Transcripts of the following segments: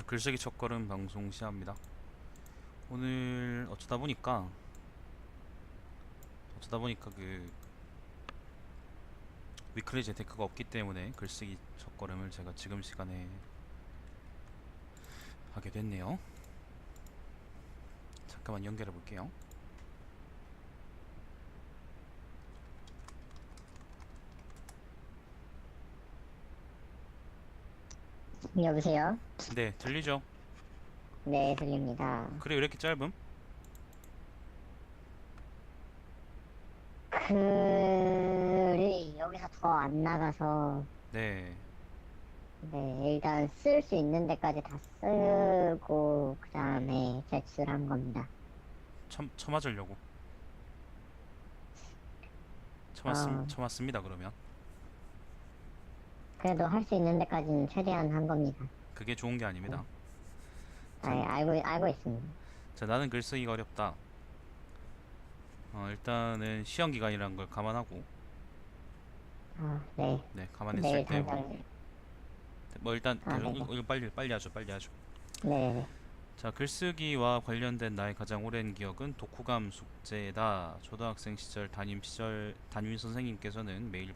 글쓰기 첫걸음 방송 시작합니다. 오늘 어쩌다 보니까 그 위클리 재테크가 없기 때문에 글쓰기 첫걸음을 제가 지금 시간에 하게 됐네요. 잠깐만 연결해 볼게요. 여보세요? 네, 들리죠? 네, 들립니다. 그래 왜 이렇게 짧음? 글이 여기서 더 안 나가서, 네, 네, 일단 쓸 수 있는 데까지 다 쓰고, 그 다음에 제출한 겁니다. 처맞으려고. 어, 처맞습니다 그러면. 그래도 할 수 있는 데까지는 최대한 한 겁니다. 그게 좋은 게 네. 아닙니다. 아, 자, 알고 있습니다. 나는 글쓰기가 어렵다. 일단은 시험 기간이라는 걸 감안하고, 네. 네, 감안했을 내일 때 당장, 뭐 일단 계속 네. 이거 빨리 하죠, 빨리 하죠. 네. 자, 글쓰기와 관련된 나의 가장 오랜 기억은 독후감 숙제다. 초등학생 시절 담임 선생님께서는 매일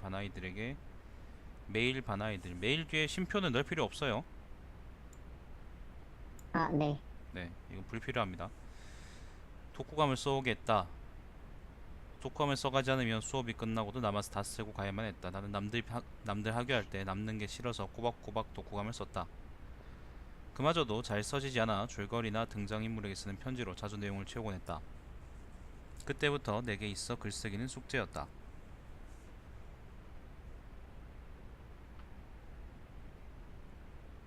뒤에 쉼표는 넣을 필요 없어요. 네. 네, 이건 불필요합니다. 독후감을 써오겠다. 독후감을 써가지 않으면 수업이 끝나고도 남아서 다 쓰고 가야만 했다. 나는 남들 하교할 때 남는 게 싫어서 꼬박꼬박 독후감을 썼다. 그마저도 잘 써지지 않아 줄거리나 등장인물에게 쓰는 편지로 자주 내용을 채우곤 했다. 그때부터 내게 있어 글쓰기는 숙제였다.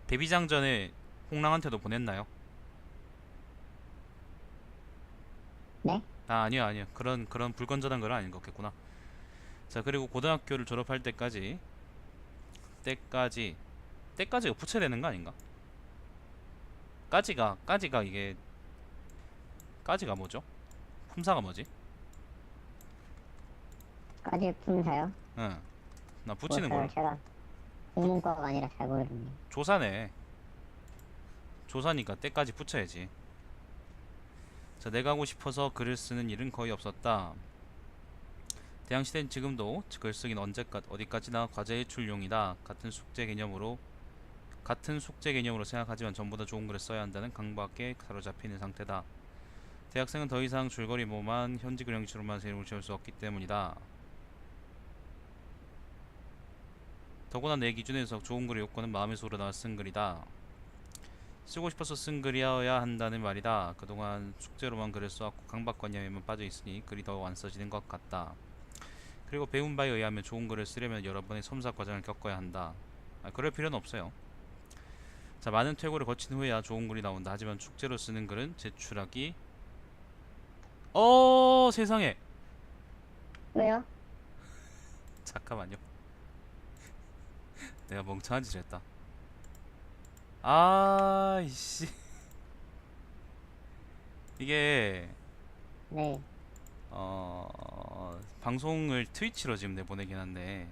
데뷔장 전에 홍랑한테도 보냈나요? 네? 아니요. 그런 불건전한 건 아닌 것 같겠구나. 자, 그리고 고등학교를 졸업할 때까지 때까지가 붙여야 되는 거 아닌가? 까지가 이게 까지가 뭐죠? 품사가 뭐지? 까지 품사요? 응, 나 뭐, 붙이는 걸로. 제가 국문과가 아니라 잘 모르겠네요. 조사네. 조사니까 때까지 붙여야지. 자, 내가 하고 싶어서 글을 쓰는 일은 거의 없었다. 대학 시대는 지금도 글쓰기는 어디까지나 과제 해출용이다. 같은 숙제 개념으로 생각하지만 전부 다 좋은 글을 써야 한다는 강박에 사로잡히는 상태다. 대학생은 더 이상 줄거리 모만 현직을 형식으로만 세력을 채울 수 없기 때문이다. 더구나 내 기준에서 좋은 글의 요건은 마음에서 우러나와 쓴 글이다. 쓰고 싶어서 쓴 글이어야 한다는 말이다. 그동안 숙제로만 글을 써왔고 강박관념에만 빠져 있으니 글이 더 안 써지는 것 같다. 그리고 배운 바에 의하면 좋은 글을 쓰려면 여러 번의 첨삭 과정을 겪어야 한다. 그럴 필요는 없어요. 자, 많은 퇴고를 거친 후에야 좋은 글이 나온다. 하지만 숙제로 쓰는 글은 제출하기 세상에. 왜요? 잠깐만요. 내가 멍청한 짓을 했다. 이씨. 이게 네. 방송을 트위치로 지금 내보내긴 한데,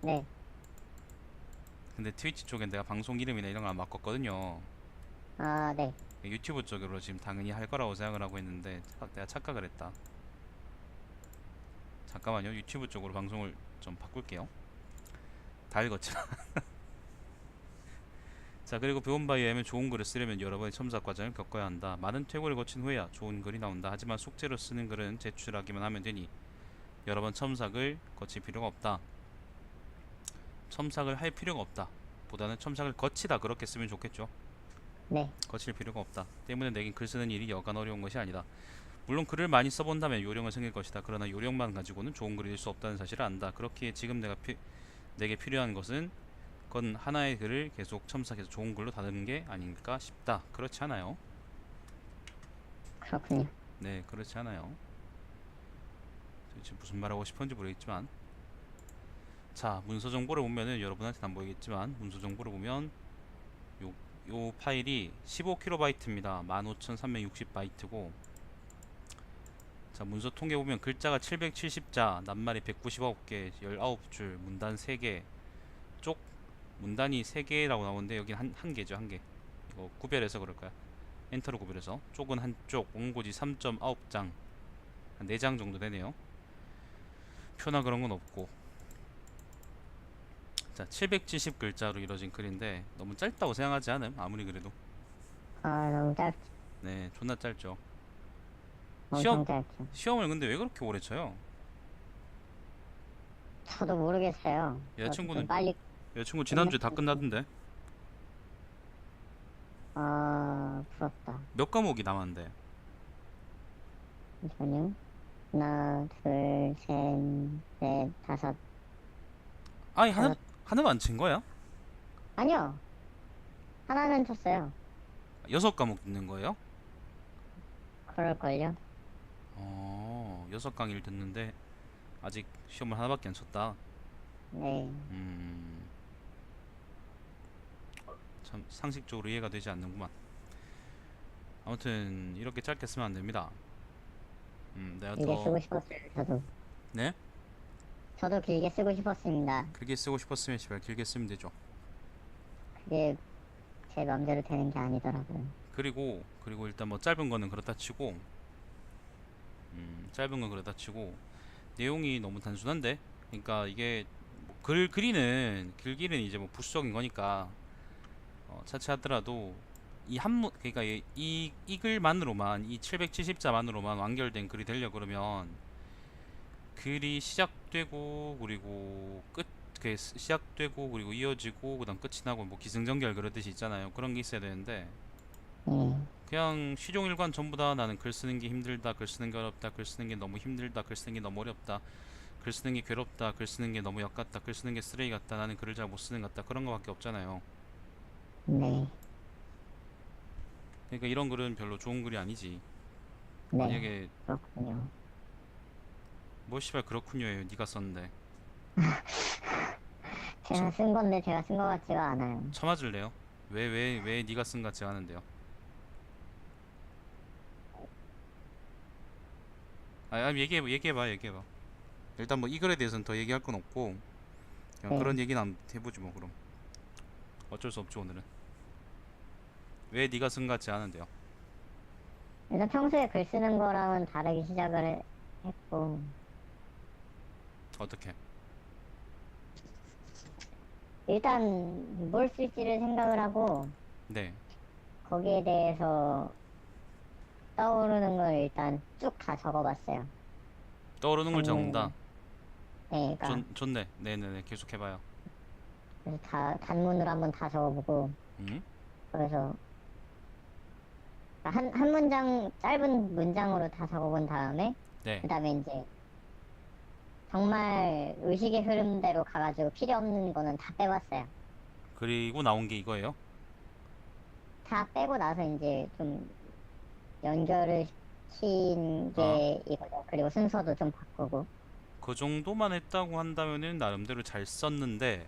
네. 근데 트위치 쪽엔 내가 방송 이름이나 이런 걸 안 바꿨거든요. 네. 유튜브 쪽으로 지금 당연히 할 거라고 생각을 하고 있는데 내가 착각을 했다. 잠깐만요. 유튜브 쪽으로 방송을 좀 바꿀게요. 다 읽었지만. 자, 그리고 배운 바에 의하면 좋은 글을 쓰려면 여러 번의 첨삭 과정을 겪어야 한다. 많은 퇴고를 거친 후에야 좋은 글이 나온다. 하지만 숙제로 쓰는 글은 제출하기만 하면 되니 여러 번 첨삭을 거칠 필요가 없다. 첨삭을 할 필요가 없다. 보다는 첨삭을 거치다 그렇게 쓰면 좋겠죠. 네. 거칠 필요가 없다. 때문에 내겐 글 쓰는 일이 여간 어려운 것이 아니다. 물론 글을 많이 써본다면 요령은 생길 것이다. 그러나 요령만 가지고는 좋은 글이 될 수 없다는 사실을 안다. 그렇기에 지금 내게 필요한 것은 그건 하나의 글을 계속 첨삭해서 좋은 글로 다듬는 게 아닐까 싶다. 그렇지 않아요? 그렇군요. 네, 그렇지 않아요. 도대체 무슨 말하고 싶은지 모르겠지만, 자, 문서 정보를 보면은 여러분한테는 안 보이겠지만 문서 정보를 보면 요 파일이 15KB입니다. 15,360바이트고, 자, 문서 통계 보면 글자가 770자, 낱말이 199개, 19줄, 문단 3개, 쪽 문단이 3개라고 나오는데 여긴 한 개죠, 한 개. 이거 구별해서 그럴 거야. 엔터로 구별해서 쪽은 한쪽, 원고지 3.9장, 한 4장 정도 되네요. 표나 그런 건 없고. 자, 770글자로 이루어진 글인데 너무 짧다고 생각하지 않음? 아무리 그래도. 너무 짧죠. 네, 존나 짧죠. 시험 엄청 짧죠. 시험을 근데 왜 그렇게 오래 쳐요? 저도 모르겠어요. 저도 좀 여자친구는 빨리 여자친구 지난주에 다 끝냈으면 끝나던데. 부럽다. 몇 과목이 남았는데? 잠시만요. 하나, 둘, 셋, 넷, 다섯, 아니 다섯. 하나만 안 친 거야? 아니요. 하나는 쳤어요. 6과목 듣는 거예요? 그럴걸요? 6강의를 듣는데 아직 시험을 하나밖에 안 쳤다. 네. 음, 참 상식적으로 이해가 되지 않는구만. 아무튼 이렇게 짧게 쓰면 안 됩니다. 내가 길게 더 쓰고 싶었어요, 저도. 네? 저도 길게 쓰고 싶었습니다. 길게 쓰고 싶었으면 씨발 길게 쓰면 되죠. 그게 제 맘대로 되는 게 아니더라고요. 그리고 일단 뭐 짧은 거는 그렇다 치고, 짧은 건 그렇다 치고 내용이 너무 단순한데, 그러니까 이게 뭐글 그리는 글기는 이제 뭐 부수적인 거니까 차치하더라도 이 한문, 그러니까 이 글만으로만, 이 770자만으로만 완결된 글이 되려 그러면 글이 시작되고 그리고 끝, 그 시작되고 그리고 이어지고 그다음 끝이 나고 뭐 기승전결 그러듯이 있잖아요. 그런 게 있어야 되는데 예. 그냥 시종일관 전부 다 나는 글 쓰는 게 힘들다, 글 쓰는 게 어렵다, 글 쓰는 게 너무 힘들다, 글 쓰는 게 너무 어렵다, 글 쓰는 게 괴롭다, 글 쓰는 게 너무 역같다, 글 쓰는 게 쓰레기 같다, 나는 글을 잘 못 쓰는 것 같다, 그런 거밖에 없잖아요. 네. 그러니까 이런 글은 별로 좋은 글이 아니지. 네. 만약에 그렇군요. 뭐 씨발 그렇군요예요. 네가 썼는데 쳐, 제가 쓴 건데 제가 쓴 것 같지가 않아요. 쳐맞을래요? 왜 네가 쓴 것 같지 않은데요? 얘기해봐. 일단 뭐 이 글에 대해서는 더 얘기할 건 없고 그냥 네. 그런 얘기는 한번 해보지 뭐. 그럼 어쩔 수 없죠 오늘은. 왜 네가 쓴 것 같지 않은데요? 일단 평소에 글 쓰는 거랑은 다르게 시작을 했고, 어떻게? 일단 뭘 쓸지를 생각을 하고, 네. 거기에 대해서 떠오르는 걸 일단 쭉 다 적어봤어요. 떠오르는 걸 적는다. 단문으로. 네, 그러니까 좋네. 네네네. 계속 해봐요. 그래서 다 단문으로 한번 다 적어보고, 음? 그래서 한 문장, 짧은 문장으로 다 적어본 다음에, 네. 그 다음에 이제 정말 의식의 흐름대로 가가지고 필요 없는 거는 다 빼봤어요. 그리고 나온 게 이거예요. 다 빼고 나서 이제 좀 연결을 시킨 어. 게 이거죠. 그리고 순서도 좀 바꾸고. 그 정도만 했다고 한다면은 나름대로 잘 썼는데,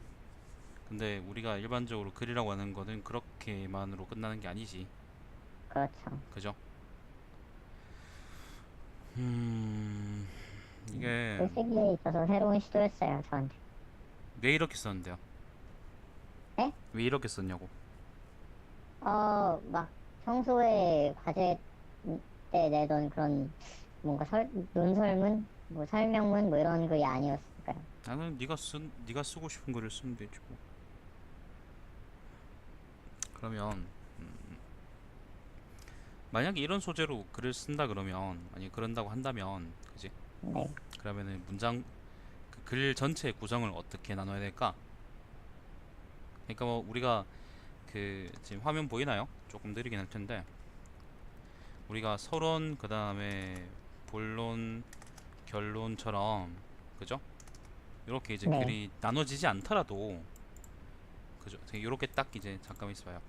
근데 우리가 일반적으로 글이라고 하는 거는 그렇게만으로 끝나는 게 아니지. 그렇죠. 그죠? 음, 이게 글쓰기에 있어서 새로운 시도였어요, 저한테. 왜 이렇게 썼는데요? 네? 왜 이렇게 썼냐고. 막 평소에 과제 때 내던 그런 뭔가 논설문, 뭐 설명문, 뭐 이런 글이 아니었을까요? 나는 네가 쓰고 싶은 글을 쓰면 되지 뭐. 그러면 만약에 이런 소재로 글을 쓴다 그러면, 아니 그런다고 한다면, 그지? 네. 그러면은 문장 그 글 전체의 구성을 어떻게 나눠야 될까? 그러니까 뭐 우리가 그 지금 화면 보이나요? 조금 느리긴 할 텐데 우리가 서론 그 다음에 본론 결론처럼, 그죠? 이렇게 이제 네. 글이 나눠지지 않더라도, 그죠? 이렇게 딱 이제 잠깐 있어봐요.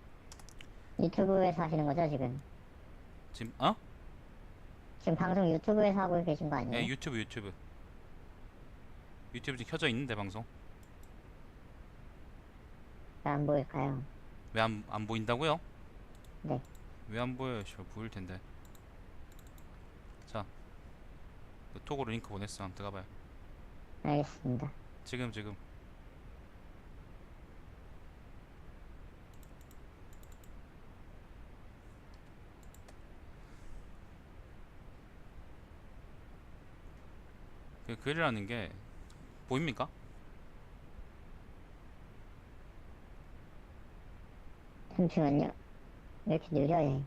유튜브에서 하시는 거죠, 지금? 지금 지금 방송 유튜브에서 하고 계신 거 예, 아니에요? 유튜브 지금 켜져 있는데 방송 왜 안 보일까요? 왜 안 보인다고요? 네. 왜 안 보여요? 씨발 보일 텐데. 자, 그 톡으로 링크 보냈어. 한번 들어가봐요. 알겠습니다. 지금 그 글이라는 게 보입니까? 잠시만요. 왜 이렇게 느려요?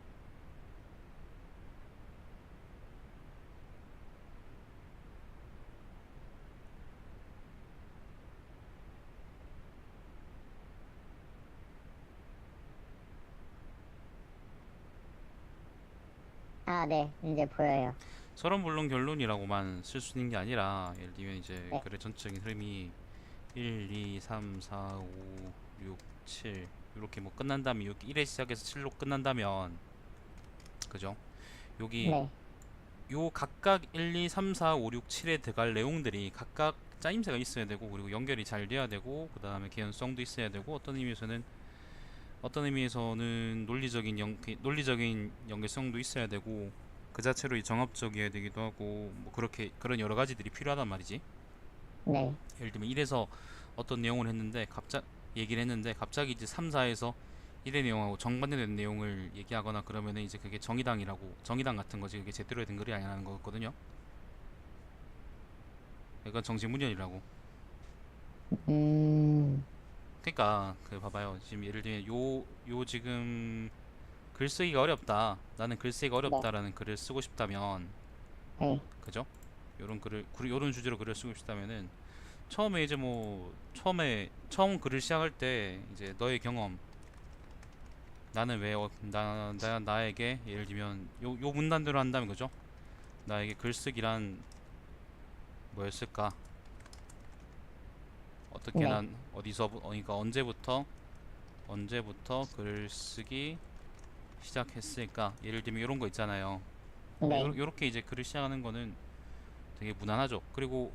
아, 네. 이제 보여요. 서론 본론 결론이라고만 쓸 수 있는 게 아니라 예를 들면 이제 네. 글의 전체적인 흐름이 1, 2, 3, 4, 5, 6, 7 이렇게 뭐 끝난다면 여기 1에 시작해서 7로 끝난다면 그죠? 여기 네. 요 각각 1, 2, 3, 4, 5, 6, 7에 들어갈 내용들이 각각 짜임새가 있어야 되고 그리고 연결이 잘 돼야 되고 그 다음에 개연성도 있어야 되고 어떤 의미에서는 논리적인 연결성도 있어야 되고 그 자체로 이 정합적이어야 되기도 하고 뭐 그렇게 그런 여러 가지들이 필요하단 말이지. 네. 예를 들면 1에서 어떤 내용을 했는데 얘기를 했는데 갑자기 이제 3, 4에서 1의 내용하고 정반대되는 내용을 얘기하거나 그러면은 이제 그게 정의당 같은 거지. 그게 제대로 된 글이 아니라는 거거든요. 이건 정신문연이라고. 음, 그러니까 그 봐봐요. 지금 예를 들면 요 지금 글쓰기가 어렵다. 나는 글쓰기가 네. 어렵다라는 글을 쓰고 싶다면 네. 그죠? 요런 주제로 글을 쓰고 싶다면은 처음에 이제 뭐 처음 글을 시작할 때 이제 너의 경험 나는 왜 나에게 예를 들면 요 문단대로 한다면 그죠? 나에게 글쓰기란 뭐였을까? 어떻게 네. 난 그러니까 언제부터 글쓰기 시작했을까? 예를 들면 이런 거 있잖아요. 네. 요렇게 이제 글을 시작하는 거는 되게 무난하죠. 그리고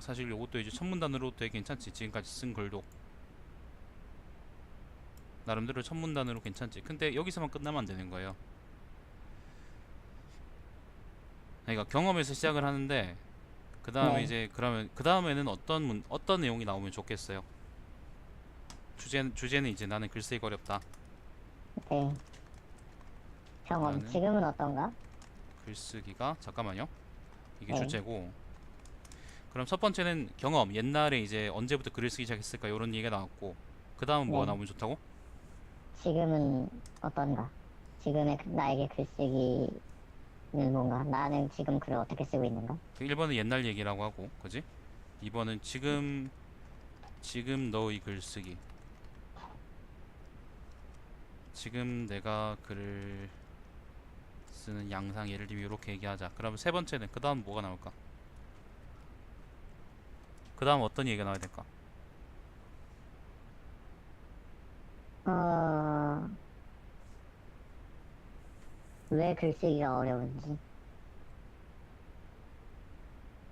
사실 요것도 이제 첫 문단으로 되게 괜찮지. 지금까지 쓴 글도 나름대로 첫 문단으로 괜찮지. 근데 여기서만 끝나면 안 되는 거예요. 그러니까 경험에서 시작을 하는데 그 다음에 네. 이제 그러면 그 다음에는 어떤 내용이 나오면 좋겠어요. 주제는 이제 나는 글쓰기가 어렵다. 네. 경험. 나는 지금은 어떤가? 글쓰기가 잠깐만요. 이게 네. 주제고 그럼 첫 번째는 경험. 옛날에 이제 언제부터 글을 쓰기 시작했을까 이런 얘기가 나왔고 그 다음은 뭐가 네. 나오면 좋다고? 지금은 어떤가? 지금의 나에게 글쓰기는 뭔가? 나는 지금 글을 어떻게 쓰고 있는가? 그 1번은 옛날 얘기라고 하고 그지? 2번은 지금 너의 글쓰기. 지금 내가 글을 쓰는 양상 예를 들면 이렇게 얘기하자. 그러면 세 번째는 그 다음 뭐가 나올까? 그 다음 어떤 얘기가 나와야 될까? 어, 왜 글쓰기가 어려운지.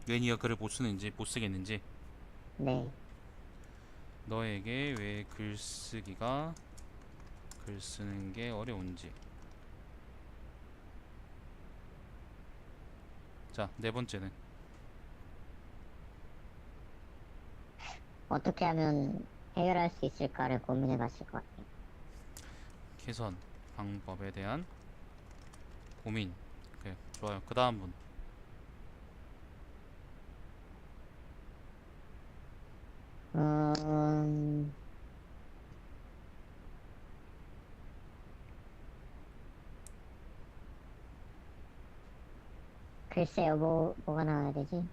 왜 네가 글을 못 쓰겠는지 네. 너에게 왜 글 쓰는 게 어려운지. 자, 네 번째는 어떻게 하면 해결할 수 있을까를 고민해 봤을 것 같아요. 개선 방법에 대한 고민. 오케이, 좋아요. 그 다음 분. 음, 글쎄요, 뭐가 나와야 되지?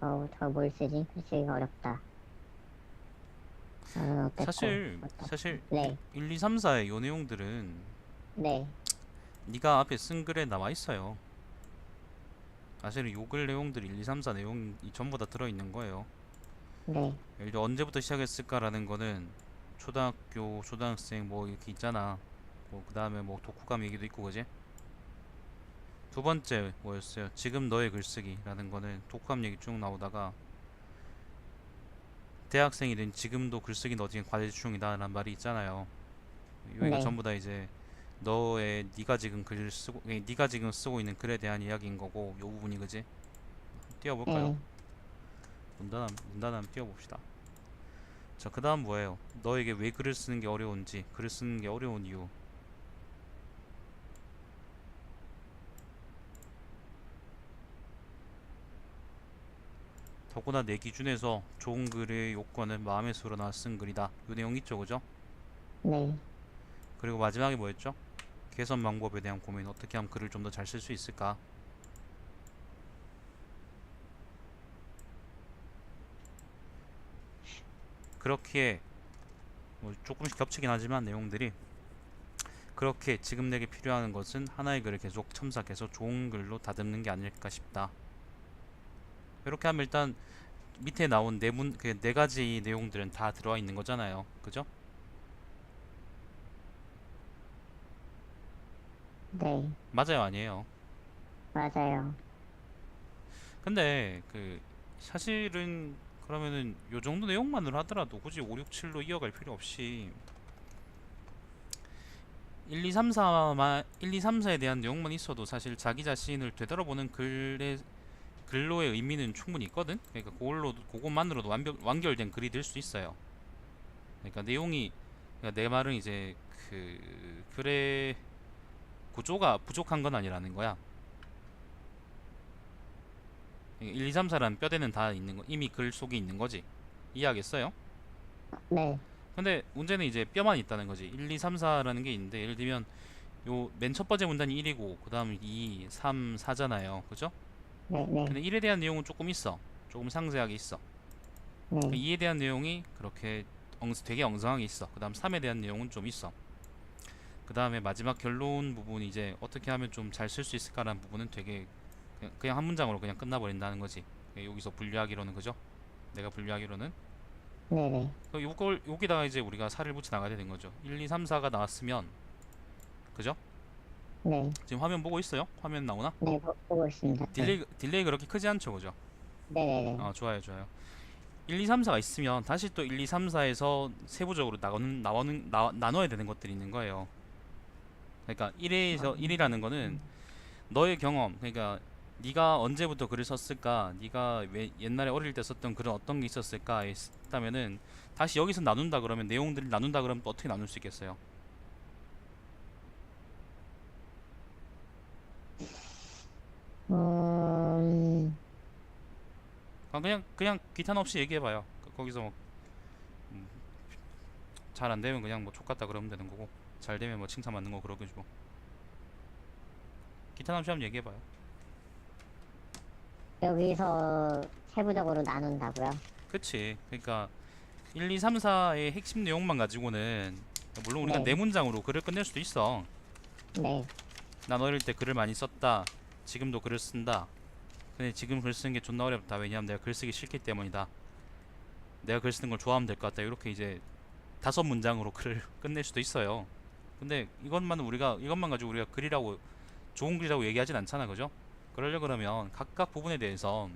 더 뭘 쓰지? 글쓰기가 어렵다. 나는 어땠고, 사실 네, 1, 2, 3, 4의 요 내용들은 네, 네가 앞에 쓴 글에 나와 있어요. 사실은 요 글 내용들 1, 2, 3, 4 내용이 전부 다 들어있는 거예요. 네, 예를 들어 언제부터 시작했을까라는 거는 초등학교, 초등학생 뭐 이렇게 있잖아. 그 다음에 뭐 독후감 얘기도 있고 그지? 두 번째 뭐였어요? 지금 너의 글쓰기라는 거는 독후감 얘기 쭉 나오다가 대학생이 된 지금도 글쓰기 너 지금 과제 중이다라는 말이 있잖아요. 여기가 네, 전부 다 이제 네가 지금 쓰고 있는 글에 대한 이야기인 거고 요 부분이 그지? 띄워볼까요? 네. 문단함 띄워봅시다. 자, 그 다음 뭐예요? 너에게 왜 글을 쓰는 게 어려운지, 글을 쓰는 게 어려운 이유. 더구나 내 기준에서 좋은 글의 요건은 마음의 수로 나와 쓴 글이다. 요 내용 있죠, 그죠? 네. 그리고 마지막에 뭐였죠? 개선 방법에 대한 고민. 어떻게 하면 글을 좀 더 잘 쓸 수 있을까? 그렇게 뭐 조금씩 겹치긴 하지만 내용들이 그렇게 지금 내게 필요한 것은 하나의 글을 계속 첨삭해서 좋은 글로 다듬는 게 아닐까 싶다. 이렇게 하면 일단 밑에 나온 그 네 가지 내용들은 다 들어와 있는 거잖아요. 그죠? 네. 맞아요, 아니에요? 맞아요. 근데 그 사실은 그러면은 요 정도 내용만으로 하더라도 굳이 5, 6, 7로 이어갈 필요 없이 1, 2, 3, 4만 1, 2, 3, 4에 대한 내용만 있어도 사실 자기 자신을 되돌아보는 글로의 의미는 충분히 있거든. 그러니까 그것만으로도 완결된 글이 될 수 있어요. 그러니까 내용이 그러니까 내 말은 이제 그 글의 구조가 부족한 건 아니라는 거야. 1, 2, 3, 4라는 뼈대는 다 있는 거 이미 글 속에 있는 거지. 이해하겠어요? 네. 근데 문제는 이제 뼈만 있다는 거지. 1, 2, 3, 4라는 게 있는데 예를 들면 요 맨 첫 번째 문단이 1이고 그다음 2, 3, 4잖아요. 그죠? 네. 네. 근데 1에 대한 내용은 조금 있어. 조금 상세하게 있어. 네. 2에 대한 내용이 그렇게 되게 엉성하게 있어. 그다음 3에 대한 내용은 좀 있어. 그다음에 마지막 결론 부분이 이제 어떻게 하면 좀 잘 쓸 수 있을까라는 부분은 되게 그냥 한 문장으로 그냥 끝나버린다는 거지. 여기서 분류하기로는 그죠? 내가 분류하기로는 네네. 요걸 여기다가 이제 우리가 살을 붙여 나가야 되는 거죠. 1, 2, 3, 4가 나왔으면 그죠? 네. 지금 화면 보고 있어요? 화면 나오나? 네. 보고 있습니다. 네. 딜레이 그렇게 크지 않죠, 그죠? 네네네. 좋아요, 좋아요. 1, 2, 3, 4가 있으면 다시 또 1, 2, 3, 4에서 세부적으로 나눠야 되는 것들이 있는 거예요. 그러니까 1에서 1이라는 거는 너의 경험, 그러니까 네가 언제부터 글을 썼을까, 네가 왜 옛날에 어릴 때 썼던 글은 어떤 게 있었을까 했다면은 다시 여기서 나눈다 그러면 내용들을 나눈다 그러면 또 어떻게 나눌 수 있겠어요? 음, 그냥 기탄 없이 얘기해봐요. 거기서 뭐 잘 안 되면 그냥 뭐 족같다 그러면 되는 거고 잘 되면 뭐 칭찬 받는 거 그러고 기탄 없이 한번 얘기해봐요. 여기서 세부적으로 나눈다고요? 그치. 그러니까 1, 2, 3, 4의 핵심 내용만 가지고는 물론 우리가 네. 네 문장으로 글을 끝낼 수도 있어. 네. 난 어릴 때 글을 많이 썼다. 지금도 글을 쓴다. 근데 지금 글 쓰는 게 존나 어렵다. 왜냐하면 내가 글 쓰기 싫기 때문이다. 내가 글 쓰는 걸 좋아하면 될 것 같다. 이렇게 이제 5문장으로 글을 끝낼 수도 있어요. 근데 이것만 가지고 우리가 글이라고 좋은 글이라고 얘기하진 않잖아, 그죠? 그러려 그러면 각각 부분에 대해서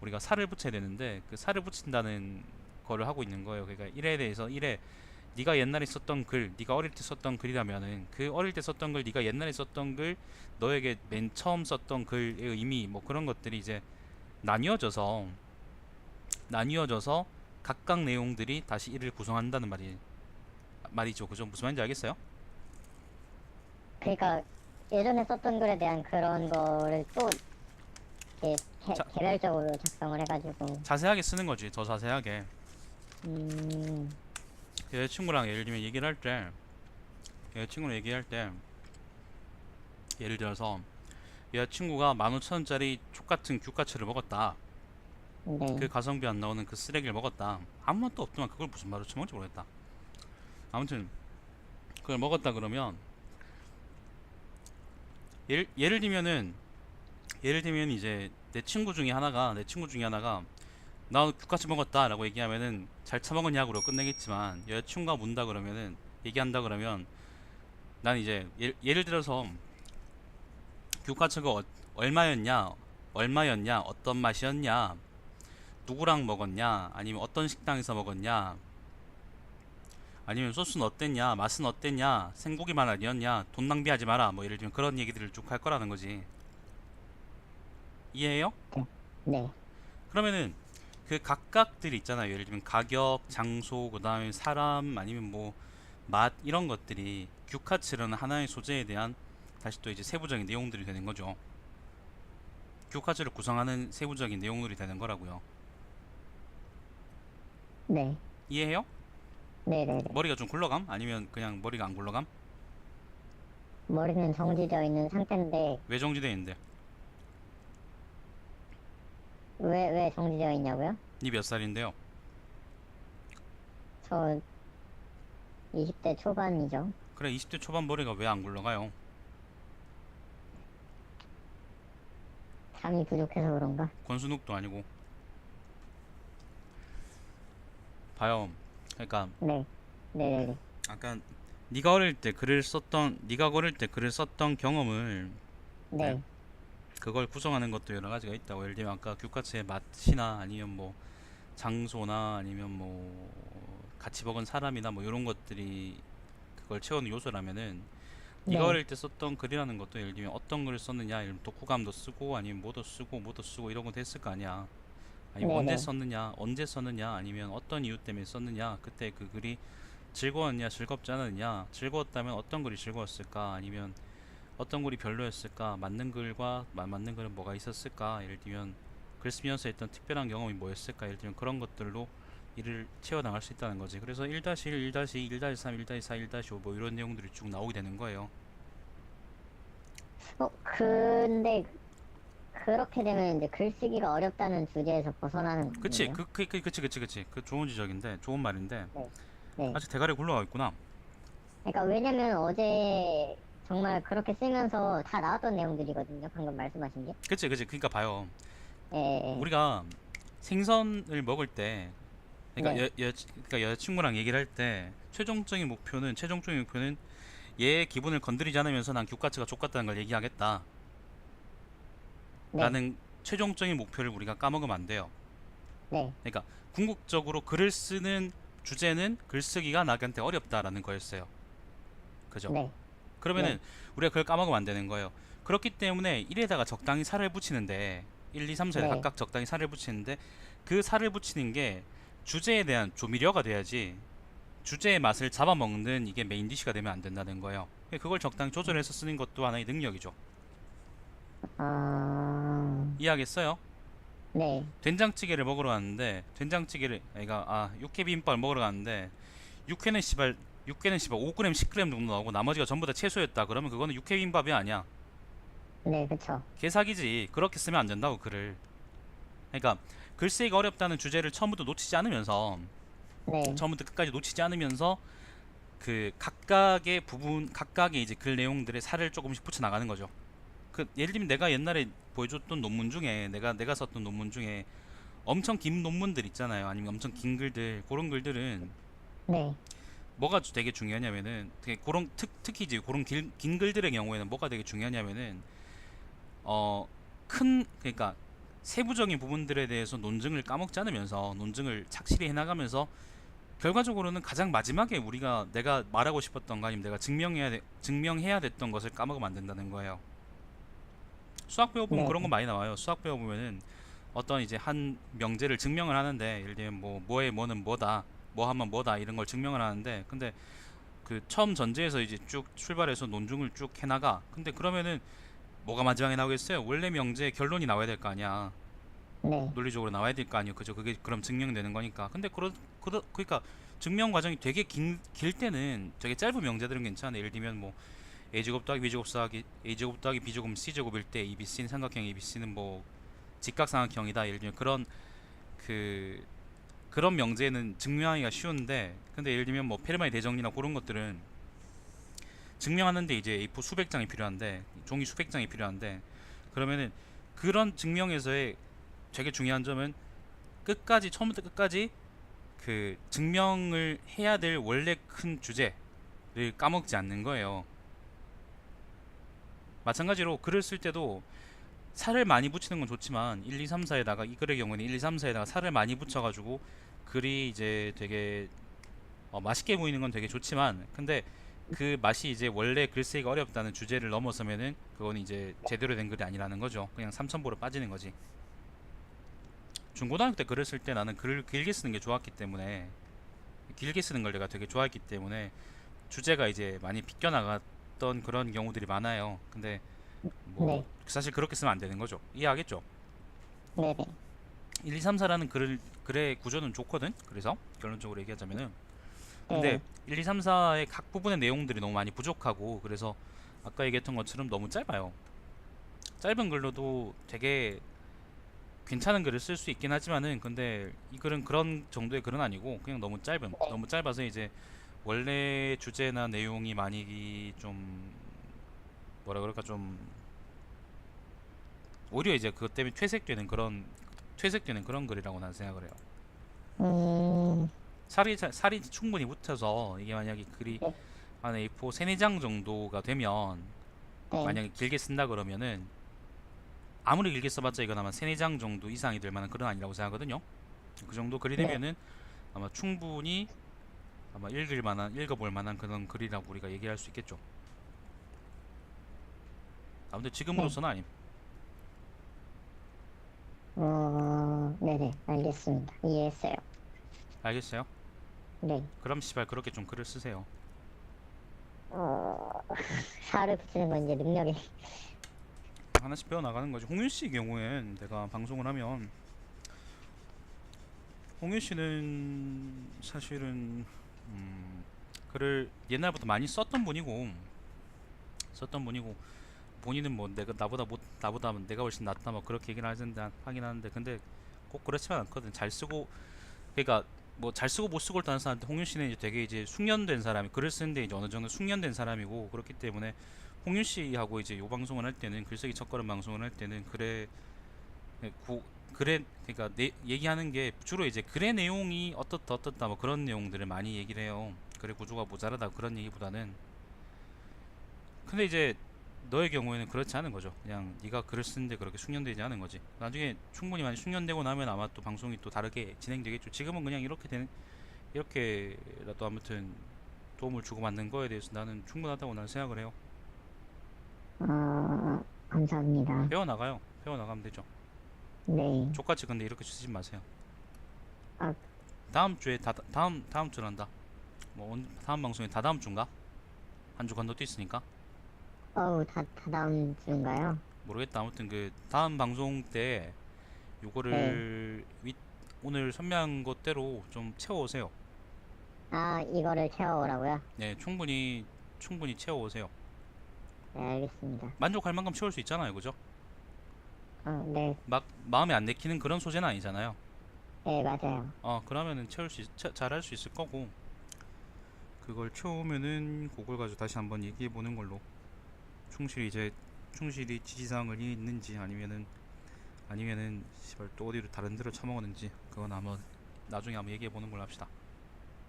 우리가 살을 붙여야 되는데 그 살을 붙인다는 거를 하고 있는 거예요. 그러니까 1에 대해서 1에 네가 옛날에 썼던 글, 네가 어릴 때 썼던 글이라면은 그 어릴 때 썼던 글, 네가 옛날에 썼던 글, 너에게 맨 처음 썼던 글의 의미 뭐 그런 것들이 이제 나뉘어져서 나뉘어져서 각각 내용들이 다시 이를 구성한다는 말이죠. 그죠? 무슨 말인지 알겠어요? 그러니까 예전에 썼던 글에 대한 그런 거를 또 이렇게 자, 개별적으로 작성을 해가지고 자세하게 쓰는 거지. 더 자세하게. 음, 여자친구랑 예를 들면 얘기를 할 때 여자친구랑 얘기할 때 예를 들어서 여자친구가 15,000원짜리 족같은 규카츠를 먹었다. 네. 그 가성비 안 나오는 그 쓰레기를 먹었다. 아무 맛도 없더만 그걸 무슨 말로 쳐먹을지 모르겠다. 아무튼 그걸 먹었다 그러면 예를 들면 이제 내 친구 중에 하나가 나 규카츠 먹었다라고 얘기하면은 잘 처먹었냐고 끝내겠지만 여자친구가 문다 그러면은 얘기한다 그러면 난 이제 예를 들어서 규카츠가 얼마였냐 어떤 맛이었냐 누구랑 먹었냐 아니면 어떤 식당에서 먹었냐 아니면 소스는 어땠냐 맛은 어땠냐 생고기만 아니었냐 돈 낭비하지 마라 뭐 예를 들면 그런 얘기들을 쭉 할 거라는 거지. 이해해요? 네. 그러면은 그 각각들이 있잖아요. 예를 들면 가격, 장소, 그 다음에 사람 아니면 뭐 맛 이런 것들이 규카츠라는 하나의 소재에 대한 다시 또 이제 세부적인 내용들이 되는 거죠. 규카츠를 구성하는 세부적인 내용들이 되는 거라고요. 네. 이해해요? 네네네. 머리가 좀 굴러감? 아니면 그냥 머리가 안 굴러감? 머리는 정지되어 있는 상태인데, 왜 정지돼 있는데? 왜 정지되어 있냐고요? 니 몇 살인데요? 저 20대 초반이죠. 그래 20대 초반 머리가 왜 안 굴러가요? 잠이 부족해서 그런가? 권순욱도 아니고. 봐요. 그러니까 네. 네네네. 아까 네가 어릴 때 글을 썼던 네가 어릴 때 글을 썼던 경험을 네? 네. 그걸 구성하는 것도 여러 가지가 있다고. 예를 들면 아까 교과서의 맛이나 아니면 뭐 장소나 아니면 뭐 같이 먹은 사람이나 뭐 이런 것들이 그걸 채우는 요소라면은 네가 네. 어릴 때 썼던 글이라는 것도 예를 들면 어떤 글을 썼느냐, 예를 들면 독후감도 쓰고 아니면 뭐도 쓰고 이런 것도 했을 거 아니야. 아니면 네네. 언제 썼느냐, 아니면 어떤 이유 때문에 썼느냐, 그때 그 글이 즐거웠냐, 즐겁지 않았냐, 즐거웠다면 어떤 글이 즐거웠을까, 아니면 어떤 글이 별로였을까, 맞는 글은 뭐가 있었을까, 예를 들면 글 쓰면서 했던 특별한 경험이 뭐였을까, 예를 들면 그런 것들로 일을 채워나갈 수 있다는 거지. 그래서 1-1, 1-2, 1-3, 1-4, 1-5 뭐 이런 내용들이 쭉 나오게 되는 거예요. 근데 그렇게 되면 이제 글쓰기가 어렵다는 주제에서 벗어나는 그치, 거군요. 그치. 그 좋은 지적인데, 좋은 말인데, 네. 네. 아직 대가리 굴러가 있구나. 그러니까 왜냐면 어제 정말 그렇게 쓰면서 다 나왔던 내용들이거든요. 방금 말씀하신 게. 그치. 그러니까 봐요. 예, 예. 우리가 생선을 먹을 때, 그러니까 네. 그러니까 여자친구랑 얘기를 할 때, 최종적인 목표는 얘의 기분을 건드리지 않으면서 난 교과서가 족같다는 걸 얘기하겠다. 네. 라는 최종적인 목표를 우리가 까먹으면 안 돼요. 네. 그러니까 궁극적으로 글을 쓰는 주제는 글쓰기가 나한테 어렵다라는 거였어요. 그죠? 네. 그러면은 네. 우리가 그걸 까먹으면 안 되는 거예요. 그렇기 때문에 1에다가 적당히 살을 붙이는데 1, 2, 3, 4에 네. 각각 적당히 살을 붙이는데 그 살을 붙이는 게 주제에 대한 조미료가 돼야지 주제의 맛을 잡아먹는 이게 메인 디쉬가 되면 안 된다는 거예요. 그걸 적당히 조절해서 쓰는 것도 하나의 능력이죠. 아, 이해하겠어요? 네. 된장찌개를 먹으러 갔는데 육회 비빔밥을 먹으러 갔는데 육회는 씨발 5g 10g 정도 나오고 나머지가 전부 다 채소였다. 그러면 그거는 육회 비빔밥이 아니야. 네. 그쵸. 개사기지. 그렇게 쓰면 안 된다고 글을. 그러니까 글쓰기가 어렵다는 주제를 네. 처음부터 끝까지 놓치지 않으면서 그 각각의 이제 글 내용들의 살을 조금씩 붙여 나가는 거죠. 그 예를 들면 내가 옛날에 보여줬던 논문 중에 내가 썼던 논문 중에 엄청 긴 논문들 있잖아요. 아니면 엄청 긴 글들, 그런 글들은 네. 뭐가 되게 중요하냐면은 특히 이제 그런 긴 글들의 경우에는 뭐가 되게 중요하냐면은 그러니까 세부적인 부분들에 대해서 논증을 까먹지 않으면서 논증을 착실히 해나가면서 결과적으로는 가장 마지막에 내가 말하고 싶었던 거 아니면 내가 증명해야 됐던 것을 까먹으면 안 된다는 거예요. 수학 배워보면 네. 그런 거 많이 나와요. 수학 배워보면은 어떤 이제 한 명제를 증명을 하는데 예를 들면 뭐의 뭐는 뭐다, 뭐 하면 뭐다 이런 걸 증명을 하는데 근데 그 처음 전제에서 이제 쭉 출발해서 논증을 쭉 해나가. 근데 그러면은 뭐가 마지막에 나오겠어요? 원래 명제의 결론이 나와야 될 거 아니야. 네. 논리적으로 나와야 될 거 아니에요. 그죠? 그게 그럼 증명되는 거니까. 근데 그러니까 증명 과정이 되게 길 때는 되게 짧은 명제들은 괜찮아. 예를 들면 뭐 a제곱 더하기 b제곱 더하기 a제곱 더하기 b제곱 c제곱일 때 ABC는 삼각형 ABC는 뭐 직각삼각형이다. 예를 들면 그 그런 명제는 증명하기가 쉬운데 근데 예를 들면 뭐 페르마의 대정리나 그런 것들은 증명하는데 이제 A4 수백 장이 필요한데 종이 수백 장이 필요한데 그러면은 그런 증명에서의 되게 중요한 점은 처음부터 끝까지 그 증명을 해야 될 원래 큰 주제를 까먹지 않는 거예요. 마찬가지로 글을 쓸 때도 살을 많이 붙이는 건 좋지만 1, 2, 3, 4에다가 이 글의 경우는 1, 2, 3, 4에다가 살을 많이 붙여가지고 글이 이제 되게 맛있게 보이는 건 되게 좋지만 근데 그 맛이 이제 원래 글쓰기가 어렵다는 주제를 넘어서면은 그건 이제 제대로 된 글이 아니라는 거죠. 그냥 삼천포로 빠지는 거지. 중고등학교 때 글을 쓸 때 나는 글을 길게 쓰는 게 좋았기 때문에 길게 쓰는 걸 내가 되게 좋아했기 때문에 주제가 이제 많이 비껴나갔던 그런 경우들이 많아요. 근데 뭐 네. 사실 그렇게 쓰면 안 되는 거죠. 이해하겠죠? 네. 네. 1, 2, 3, 4라는 글의 구조는 좋거든. 그래서 결론적으로 얘기하자면은 근데 네. 1, 2, 3, 4의 각 부분의 내용들이 너무 많이 부족하고 그래서 아까 얘기했던 것처럼 너무 짧아요. 짧은 글로도 되게 괜찮은 글을 쓸 수 있긴 하지만은 근데 이 글은 그런 정도의 글은 아니고 그냥 너무 짧음. 네. 너무 짧아서 이제 원래 주제나 내용이 많이 좀 뭐라 그럴까 좀 오히려 이제 그것 때문에 퇴색되는 그런 글이라고 난 생각을 해요. 음, 살이 충분히 붙어서 이게 만약에 글이 네. 한 A4 3, 4장 정도가 되면 네. 만약에 길게 쓴다 그러면은 아무리 길게 써봤자 이건 아마 3, 4장 정도 이상이 될 만한 글은 아니라고 생각하거든요. 그 정도 글이 네. 되면은 아마 충분히 아마 읽어볼 만한 그런 글이라고 우리가 얘기할 수 있겠죠. 아무튼 네. 지금으로서는 아님. 네네. 알겠습니다. 이해했어요. 알겠어요? 네. 그럼 시발 그렇게 좀 글을 쓰세요. 어, 살을 붙이는 건 이제 능력이. 하나씩 배워 나가는 거지. 홍윤 씨 경우엔 내가 방송을 하면 홍윤 씨는 사실은 글을 옛날부터 많이 썼던 분이고 본인은 뭐 내가 나보다 내가 훨씬 낫다 뭐 그렇게 얘기를 하긴 하는데 근데 꼭 그렇지만 않거든. 잘 쓰고 그러니까 뭐 잘 쓰고 못 쓰고를 떠나서 홍윤 씨는 이제 되게 이제 숙련된 사람이 글을 쓰는데 이제 어느 정도 숙련된 사람이고 그렇기 때문에 홍윤 씨하고 이제 요 방송을 할 때는 글쓰기 첫걸음 방송을 할 때는 네, 글에 그러니까 얘기하는 게 주로 이제 글의 내용이 어떻다 뭐 그런 내용들을 많이 얘기를 해요. 글의 구조가 모자라다 그런 얘기보다는 근데 이제 너의 경우에는 그렇지 않은 거죠. 그냥 네가 글을 쓰는데 그렇게 숙련되지 않은 거지. 나중에 충분히 많이 숙련되고 나면 아마 또 방송이 또 다르게 진행되겠죠. 지금은 그냥 이렇게라도 아무튼 도움을 주고 받는 거에 대해서 나는 충분하다고 나는 생각을 해요. 감사합니다. 배워나가요. 배워나가면 되죠. 네. 족같이 근데 이렇게 쓰지 마세요. 아, 다음 주에 다음 주란다. 뭐 다음 방송에 다다음 주인가? 한 주 건너뛰 있으니까 다 다음 주인가요? 모르겠다. 아무튼 그 다음 방송 때 네. 요거를 오늘 선명한 것대로 좀 채워오세요. 이거를 채워오라고요? 네, 충분히 채워오세요. 네, 알겠습니다. 만족할 만큼 채울 수 있잖아요, 그죠? 네. 막 마음에 안 내키는 그런 소재는 아니잖아요. 네, 맞아요. 그러면은 잘할 수 있을 거고 그걸 채우면은 그걸 가지고 다시 한번 얘기해 보는 걸로 충실히 지지사항을 있는지 아니면은 시발 또 어디로 다른 데로 처먹었는지 그건 아마 나중에 한번 얘기해 보는 걸로 합시다.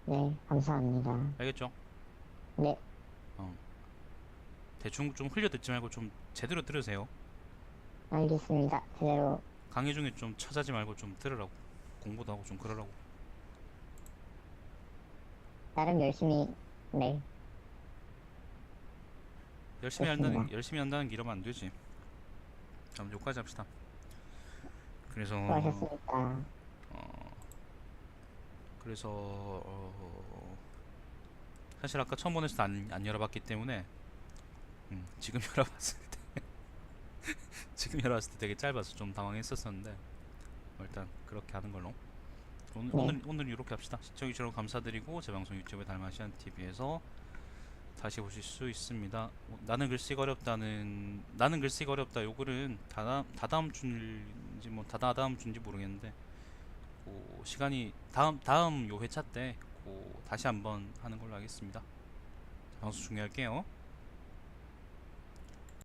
네, 감사합니다. 알겠죠? 네, 어. 대충 좀 흘려 듣지 말고 좀 제대로 들으세요. 알겠습니다. 제대로, 강의 중에 좀 처자지 말고 좀 들으라고. 공부도 하고 좀 그러라고. 나름 열심히, 네, 했습니다. 열심히 한다는 게 이러면 안 되지. 그럼 여기까지 합시다. 그래서 수고하셨습니다. 어, 그래서 사실 아까 처음 보냈을 때 안 열어봤기 때문에 지금 열어봤을 때 지금 열어봤을 때 되게 짧아서 좀 당황했었었는데 일단 그렇게 하는 걸로 네, 오늘 이렇게 합시다. 시청해주셔서 감사드리고 제 방송 유튜브 달마시안 TV에서 다시 보실 수 있습니다. 나는 글쓰기가 어렵다. 요 글은 다다음 주인지 뭐 다다음 주인지 모르겠는데 시간이 다음 요 회차 때 다시 한번 하는 걸로 하겠습니다. 방송 중요할게요.